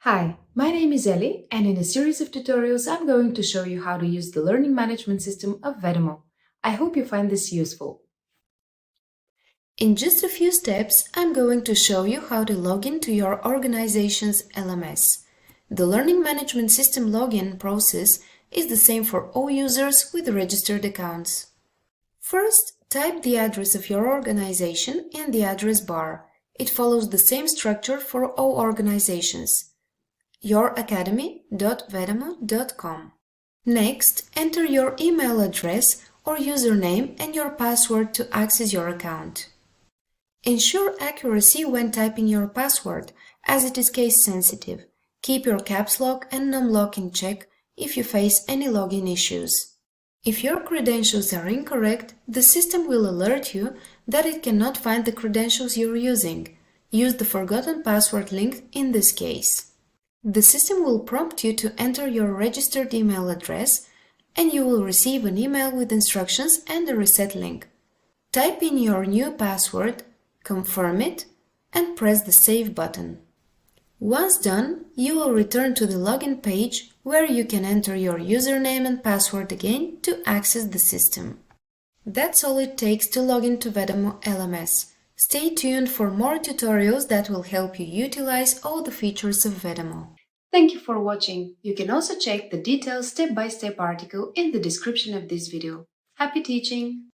Hi, my name is Ellie, and in a series of tutorials I'm going to show you how to use the learning management system of VEDAMO. I hope you find this useful. In just a few steps, I'm going to show you how to log into your organization's LMS. The learning management system login process is the same for all users with registered accounts. First, type the address of your organization in the address bar. It follows the same structure for all organizations. youracademy.vedamo.com. Next, enter your email address or username and your password to access your account. Ensure accuracy when typing your password, as it is case sensitive. Keep your caps lock and num lock in check if you face any login issues. If your credentials are incorrect, the system will alert you that it cannot find the credentials you're using. Use the forgotten password link in this case. The system will prompt you to enter your registered email address, and you will receive an email with instructions and a reset link. Type in your new password, confirm it, and press the Save button. Once done, you will return to the login page where you can enter your username and password again to access the system. That's all it takes to log into VEDAMO LMS. Stay tuned for more tutorials that will help you utilize all the features of VEDAMO. Thank you for watching. You can also check the detailed step-by-step article in the description of this video. Happy teaching!